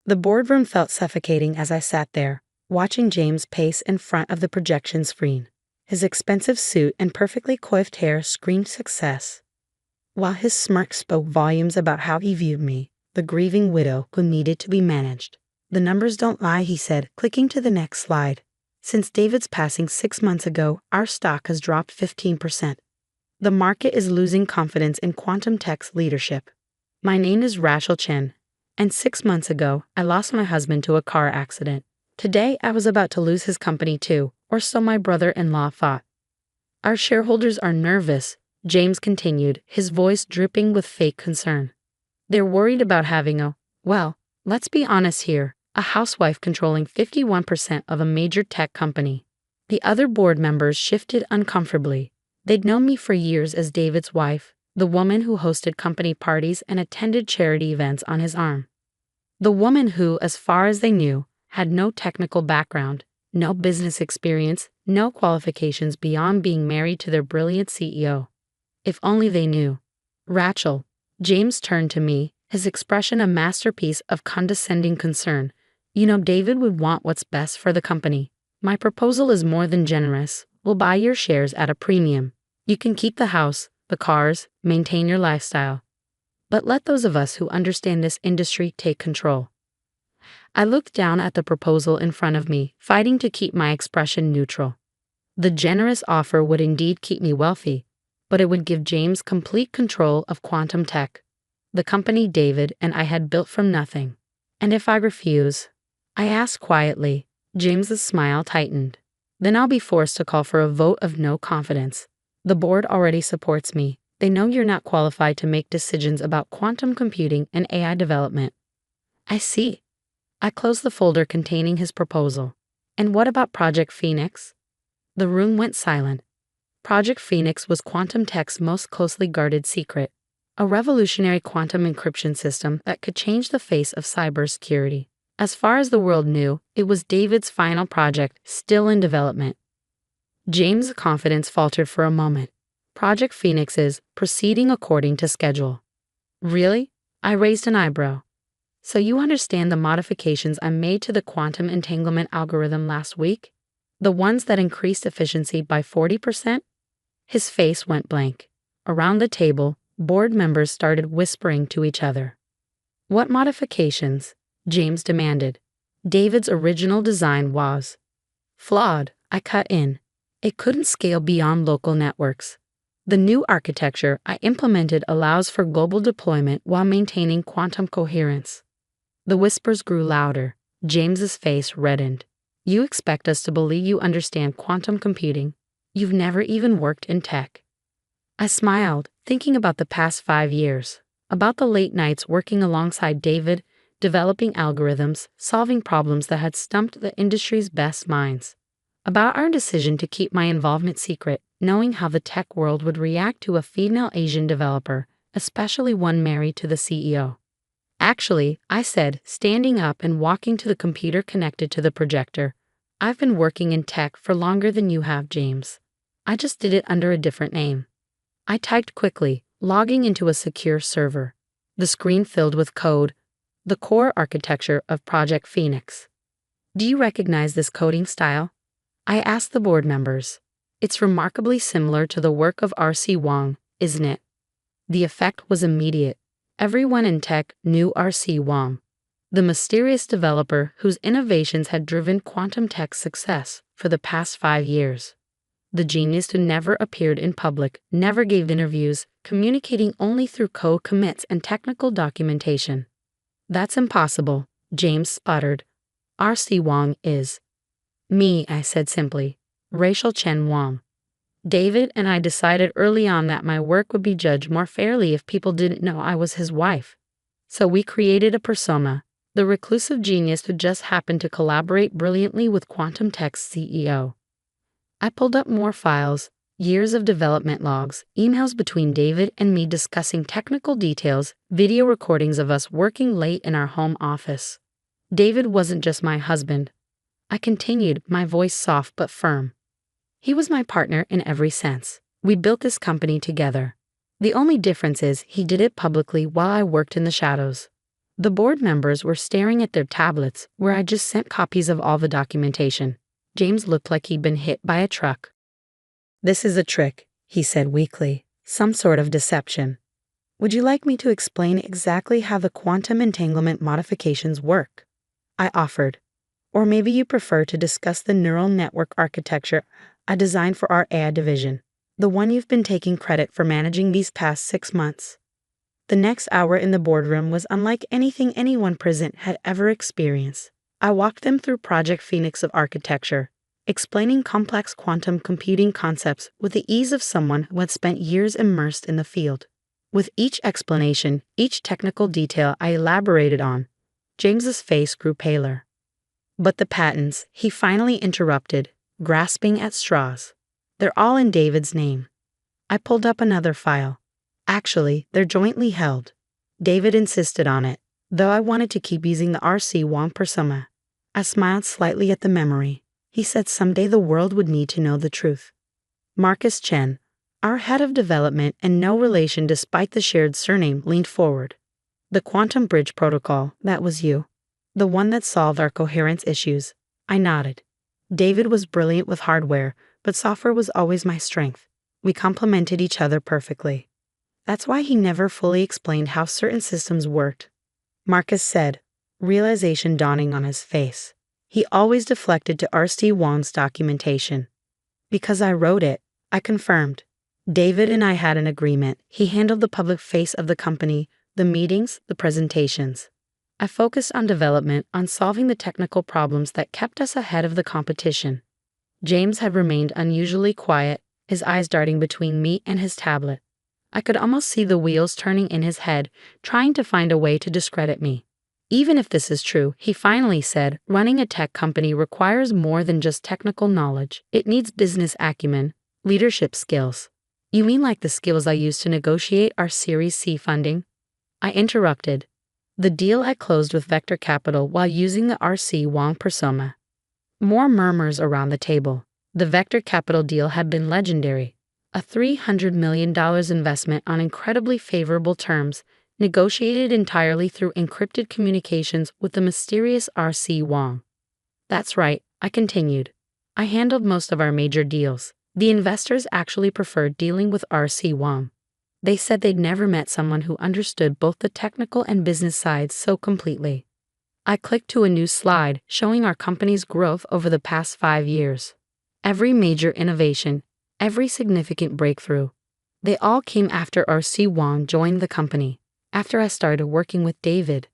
The boardroom felt suffocating as I sat there, watching James pace in front of the projection screen. His expensive suit and perfectly coiffed hair screamed success, while his smirk spoke volumes about how he viewed me, the grieving widow who needed to be managed. "The numbers don't lie," he said, clicking to the next slide. "Since David's passing 6 months ago, our stock has dropped 15%. The market is losing confidence in Quantum Tech's leadership. My name is Rachel Chen, and 6 months ago, I lost my husband to a car accident. Today, I was about to lose his company too, or so my brother-in-law thought. Our shareholders are nervous," James continued, his voice dripping with fake concern. "They're worried about having well, let's be honest here, a housewife controlling 51% of a major tech company." The other board members shifted uncomfortably. They'd known me for years as David's wife, the woman who hosted company parties and attended charity events on his arm. The woman who, as far as they knew, had no technical background, no business experience, no qualifications beyond being married to their brilliant CEO. If only they knew. "Rachel," James turned to me, his expression a masterpiece of condescending concern. "You know David would want what's best for the company. My proposal is more than generous. We'll buy your shares at a premium. You can keep the house, the cars, maintain your lifestyle. But let those of us who understand this industry take control." I looked down at the proposal in front of me, fighting to keep my expression neutral. The generous offer would indeed keep me wealthy, but it would give James complete control of Quantum Tech, the company David and I had built from nothing. "And if I refuse?" I asked quietly. James's smile tightened. "Then I'll be forced to call for a vote of no confidence. The board already supports me. They know you're not qualified to make decisions about quantum computing and AI development." "I see." I closed the folder containing his proposal. "And what about Project Phoenix?" The room went silent. Project Phoenix was Quantum Tech's most closely guarded secret, a revolutionary quantum encryption system that could change the face of cybersecurity. As far as the world knew, it was David's final project, still in development. James' confidence faltered for a moment. "Project Phoenix is proceeding according to schedule." "Really?" I raised an eyebrow. "So you understand the modifications I made to the quantum entanglement algorithm last week? The ones that increased efficiency by 40%? His face went blank. Around the table, board members started whispering to each other. "What modifications?" James demanded. "David's original design was flawed," I cut in. "It couldn't scale beyond local networks. The new architecture I implemented allows for global deployment while maintaining quantum coherence." The whispers grew louder. James's face reddened. "You expect us to believe you understand quantum computing? You've never even worked in tech." I smiled, thinking about the past 5 years, about the late nights working alongside David, developing algorithms, solving problems that had stumped the industry's best minds, about our decision to keep my involvement secret, knowing how the tech world would react to a female Asian developer, especially one married to the CEO. "Actually," I said, standing up and walking to the computer connected to the projector, "I've been working in tech for longer than you have, James. I just did it under a different name." I typed quickly, logging into a secure server. The screen filled with code, the core architecture of Project Phoenix. "Do you recognize this coding style?" I asked the board members. "It's remarkably similar to the work of R.C. Wang, isn't it?" The effect was immediate. Everyone in tech knew R.C. Wang, the mysterious developer whose innovations had driven Quantum Tech's success for the past 5 years. The genius who never appeared in public, never gave interviews, communicating only through code commits and technical documentation. "That's impossible," James sputtered. "R.C. Wang is." "Me," I said simply. "Rachel Chen Wang." David and I decided early on that my work would be judged more fairly if people didn't know I was his wife. So we created a persona, the reclusive genius who just happened to collaborate brilliantly with Quantum Tech's CEO. I pulled up more files, years of development logs, emails between David and me discussing technical details, video recordings of us working late in our home office. David wasn't just my husband. I continued, my voice soft but firm. He was my partner in every sense. We built this company together. The only difference is he did it publicly while I worked in the shadows. The board members were staring at their tablets, where I just sent copies of all the documentation. James looked like he'd been hit by a truck. "This is a trick," he said weakly. "Some sort of deception. Would you like me to explain exactly how the quantum entanglement modifications work?" I offered. "Or maybe you prefer to discuss the neural network architecture I designed for our AI division, the one you've been taking credit for managing these past 6 months." The next hour in the boardroom was unlike anything anyone present had ever experienced. I walked them through Project Phoenix of architecture, explaining complex quantum computing concepts with the ease of someone who had spent years immersed in the field. With each explanation, each technical detail I elaborated on, James's face grew paler. "But the patents," he finally interrupted, grasping at straws. "They're all in David's name." I pulled up another file. Actually, they're jointly held. David insisted on it, though I wanted to keep using the R.C. Wong persona. I smiled slightly at the memory. He said someday the world would need to know the truth. Marcus Chen, our head of development and no relation despite the shared surname, leaned forward. "The Quantum Bridge Protocol, that was you. The one that solved our coherence issues." I nodded. David was brilliant with hardware, but software was always my strength. We complemented each other perfectly. That's why he never fully explained how certain systems worked, Marcus said, realization dawning on his face. He always deflected to R.C. Wong's documentation. "Because I wrote it," I confirmed. David and I had an agreement. He handled the public face of the company, the meetings, the presentations. I focused on development, on solving the technical problems that kept us ahead of the competition. James had remained unusually quiet, his eyes darting between me and his tablet. I could almost see the wheels turning in his head, trying to find a way to discredit me. "Even if this is true," he finally said, "running a tech company requires more than just technical knowledge. It needs business acumen, leadership skills." "You mean like the skills I used to negotiate our Series C funding?" I interrupted. "The deal I closed with Vector Capital while using the R.C. Wong persona." More murmurs around the table. The Vector Capital deal had been legendary. A $300 million investment on incredibly favorable terms, negotiated entirely through encrypted communications with the mysterious R.C. Wong. "That's right," I continued. "I handled most of our major deals. The investors actually preferred dealing with R.C. Wong. They said they'd never met someone who understood both the technical and business sides so completely." I clicked to a new slide showing our company's growth over the past 5 years. Every major innovation, every significant breakthrough, they all came after R.C. Wong joined the company, after I started working with David.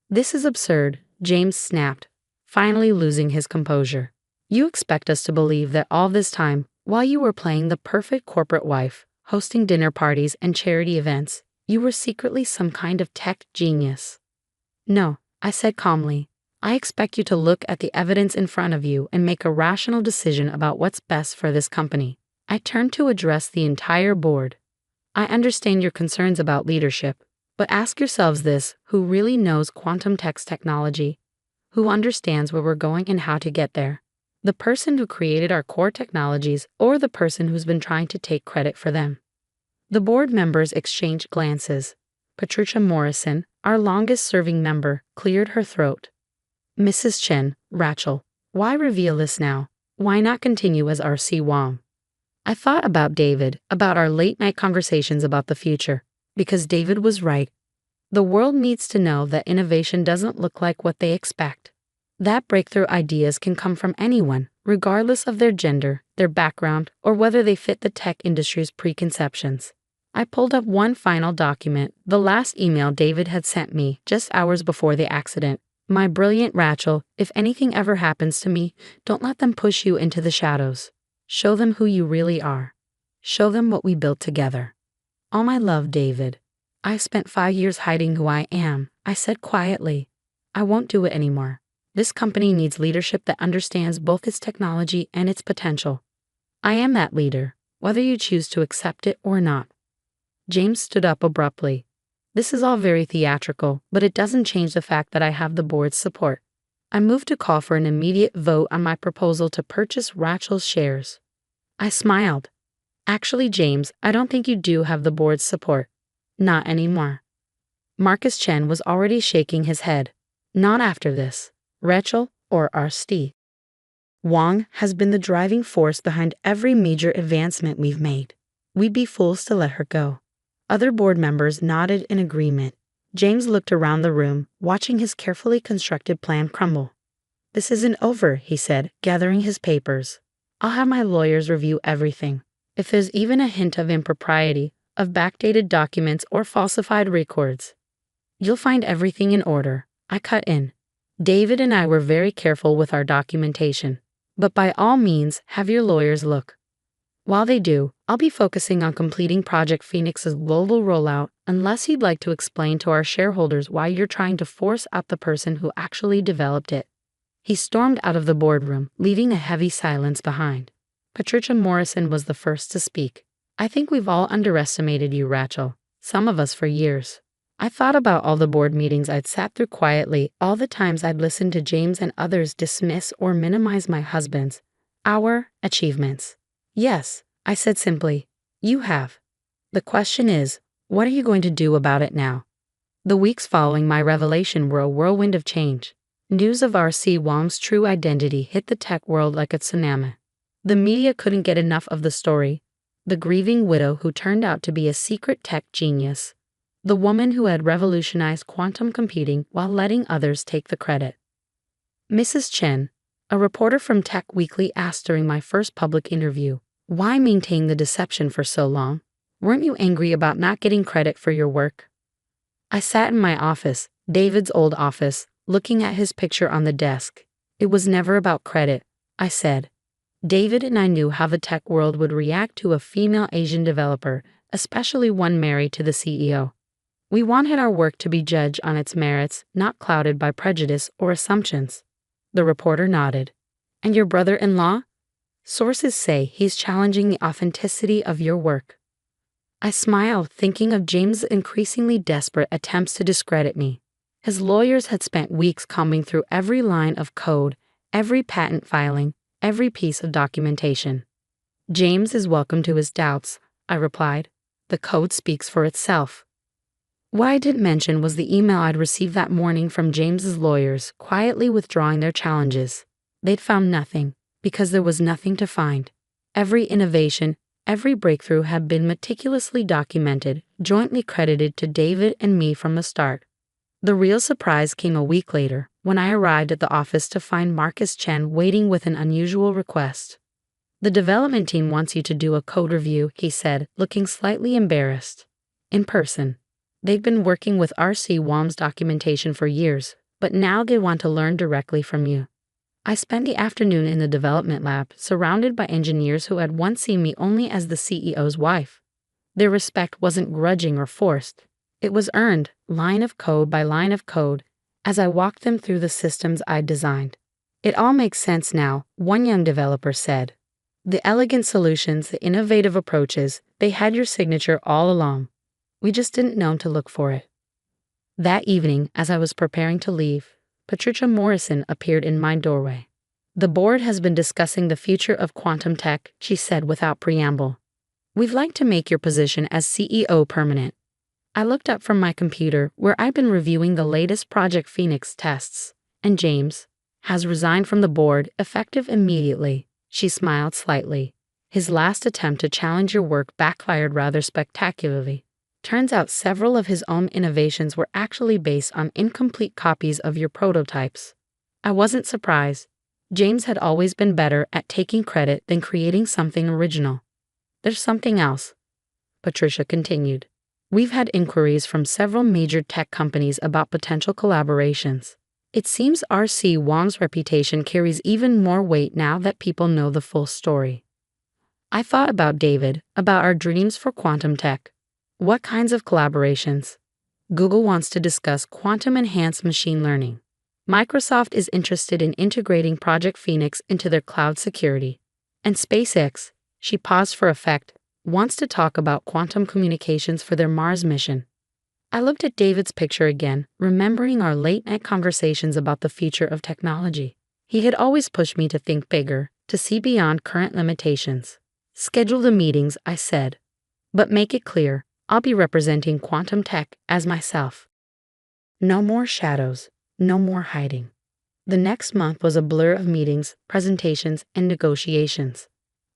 "This is absurd," James snapped, finally losing his composure. "You expect us to believe that all this time, while you were playing the perfect corporate wife, hosting dinner parties and charity events, you were secretly some kind of tech genius." "No," I said calmly. "I expect you to look at the evidence in front of you and make a rational decision about what's best for this company." I turned to address the entire board. "I understand your concerns about leadership, but ask yourselves this: who really knows quantum text technology? Who understands where we're going and how to get there? The person who created our core technologies or the person who's been trying to take credit for them?" The board members exchanged glances. Patricia Morrison, our longest-serving member, cleared her throat. "Mrs. Chen, Rachel, why reveal this now? Why not continue as R.C. Wong?" I thought about David, about our late-night conversations about the future, because David was right. The world needs to know that innovation doesn't look like what they expect. That breakthrough ideas can come from anyone, regardless of their gender, their background, or whether they fit the tech industry's preconceptions. I pulled up one final document, the last email David had sent me just hours before the accident. "My brilliant Rachel, if anything ever happens to me, don't let them push you into the shadows. Show them who you really are. Show them what we built together. All my love, David. I've spent 5 years hiding who I am," I said quietly. "I won't do it anymore. This company needs leadership that understands both its technology and its potential. I am that leader, whether you choose to accept it or not." James stood up abruptly. "This is all very theatrical, but it doesn't change the fact that I have the board's support." I moved to call for an immediate vote on my proposal to purchase Rachel's shares. I smiled. "Actually, James, I don't think you do have the board's support. Not anymore." Marcus Chen was already shaking his head. Not after this. Rachel, or R.C. Wang, has been the driving force behind every major advancement we've made. We'd be fools to let her go. Other board members nodded in agreement. James looked around the room, watching his carefully constructed plan crumble. This isn't over, he said, gathering his papers. I'll have my lawyers review everything. If there's even a hint of impropriety, of backdated documents or falsified records, you'll find everything in order. I cut in. David and I were very careful with our documentation. But by all means, have your lawyers look. While they do, I'll be focusing on completing Project Phoenix's global rollout, unless you'd like to explain to our shareholders why you're trying to force out the person who actually developed it. He stormed out of the boardroom, leaving a heavy silence behind. Patricia Morrison was the first to speak. I think we've all underestimated you, Rachel. Some of us for years. I thought about all the board meetings I'd sat through quietly, all the times I'd listened to James and others dismiss or minimize my husband's, our achievements. Yes, I said simply, you have. The question is, what are you going to do about it now? The weeks following my revelation were a whirlwind of change. News of R.C. Wang's true identity hit the tech world like a tsunami. The media couldn't get enough of the story. The grieving widow who turned out to be a secret tech genius. The woman who had revolutionized quantum computing while letting others take the credit. Mrs. Chen, a reporter from Tech Weekly, asked during my first public interview, why maintain the deception for so long? Weren't you angry about not getting credit for your work? I sat in my office, David's old office, looking at his picture on the desk. It was never about credit, I said. David and I knew how the tech world would react to a female Asian developer, especially one married to the CEO. We wanted our work to be judged on its merits, not clouded by prejudice or assumptions. The reporter nodded. And your brother-in-law? Sources say he's challenging the authenticity of your work. I smiled, thinking of James' increasingly desperate attempts to discredit me. His lawyers had spent weeks combing through every line of code, every patent filing, every piece of documentation. James is welcome to his doubts, I replied. The code speaks for itself. What I didn't mention was the email I'd received that morning from James's lawyers, quietly withdrawing their challenges. They'd found nothing, because there was nothing to find. Every innovation, every breakthrough had been meticulously documented, jointly credited to David and me from the start. The real surprise came a week later, when I arrived at the office to find Marcus Chen waiting with an unusual request. The development team wants you to do a code review, he said, looking slightly embarrassed. In person. They've been working with R.C. Wang's documentation for years, but now they want to learn directly from you. I spent the afternoon in the development lab, surrounded by engineers who had once seen me only as the CEO's wife. Their respect wasn't grudging or forced. It was earned, line of code by line of code, as I walked them through the systems I'd designed. It all makes sense now, one young developer said. The elegant solutions, the innovative approaches, they had your signature all along. We just didn't know to look for it. That evening, as I was preparing to leave, Patricia Morrison appeared in my doorway. The board has been discussing the future of quantum tech, she said without preamble. We'd like to make your position as CEO permanent. I looked up from my computer, where I'd been reviewing the latest Project Phoenix tests, and James has resigned from the board, effective immediately. She smiled slightly. His last attempt to challenge your work backfired rather spectacularly. Turns out several of his own innovations were actually based on incomplete copies of your prototypes. I wasn't surprised. James had always been better at taking credit than creating something original. There's something else, Patricia continued. We've had inquiries from several major tech companies about potential collaborations. It seems R.C. Wang's reputation carries even more weight now that people know the full story. I thought about David, about our dreams for quantum tech. What kinds of collaborations? Google wants to discuss quantum-enhanced machine learning. Microsoft is interested in integrating Project Phoenix into their cloud security. And SpaceX, she paused for effect, wants to talk about quantum communications for their Mars mission. I looked at David's picture again, remembering our late-night conversations about the future of technology. He had always pushed me to think bigger, to see beyond current limitations. Schedule the meetings, I said. But make it clear, I'll be representing quantum tech as myself. No more shadows, no more hiding. The next month was a blur of meetings, presentations, and negotiations.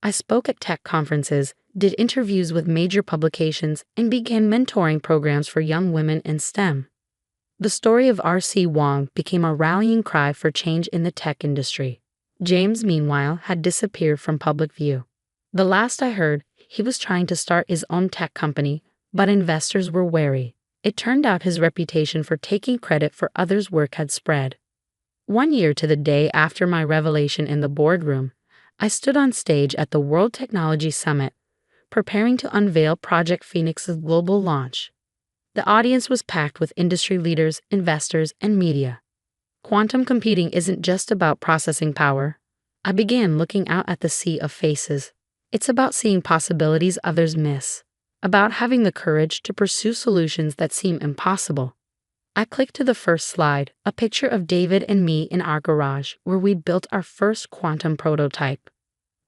I spoke at tech conferences, did interviews with major publications, and began mentoring programs for young women in STEM. The story of R.C. Wong became a rallying cry for change in the tech industry. James, meanwhile, had disappeared from public view. The last I heard, he was trying to start his own tech company, but investors were wary. It turned out his reputation for taking credit for others' work had spread. 1 year to the day after my revelation in the boardroom, I stood on stage at the World Technology Summit, preparing to unveil Project Phoenix's global launch. The audience was packed with industry leaders, investors, and media. Quantum computing isn't just about processing power. I began looking out at the sea of faces. It's about seeing possibilities others miss, about having the courage to pursue solutions that seem impossible. I clicked to the first slide, a picture of David and me in our garage where we'd built our first quantum prototype.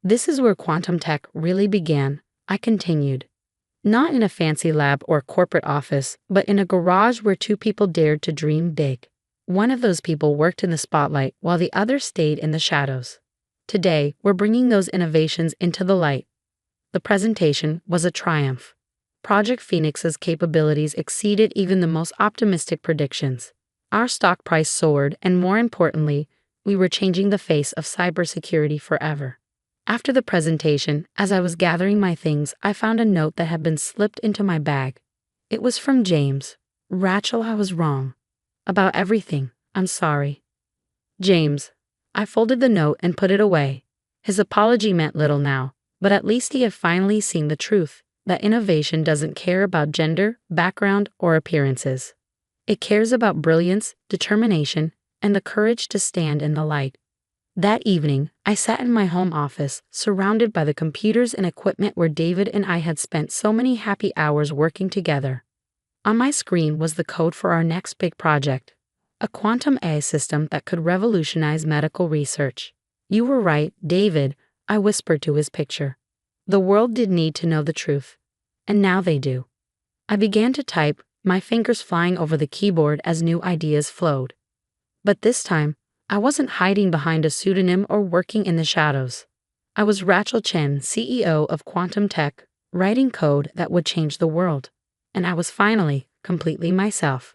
This is where quantum tech really began, I continued. Not in a fancy lab or corporate office, but in a garage where two people dared to dream big. One of those people worked in the spotlight while the other stayed in the shadows. Today, we're bringing those innovations into the light. The presentation was a triumph. Project Phoenix's capabilities exceeded even the most optimistic predictions. Our stock price soared, and more importantly, we were changing the face of cybersecurity forever. After the presentation, as I was gathering my things, I found a note that had been slipped into my bag. It was from James. Rachel, I was wrong. About everything. I'm sorry. James. I folded the note and put it away. His apology meant little now, but at least he had finally seen the truth. That innovation doesn't care about gender, background, or appearances. It cares about brilliance, determination, and the courage to stand in the light. That evening, I sat in my home office, surrounded by the computers and equipment where David and I had spent so many happy hours working together. On my screen was the code for our next big project, a quantum AI system that could revolutionize medical research. You were right, David, I whispered to his picture. The world did need to know the truth. And now they do. I began to type, my fingers flying over the keyboard as new ideas flowed. But this time, I wasn't hiding behind a pseudonym or working in the shadows. I was Rachel Chen, CEO of Quantum Tech, writing code that would change the world. And I was finally, completely myself.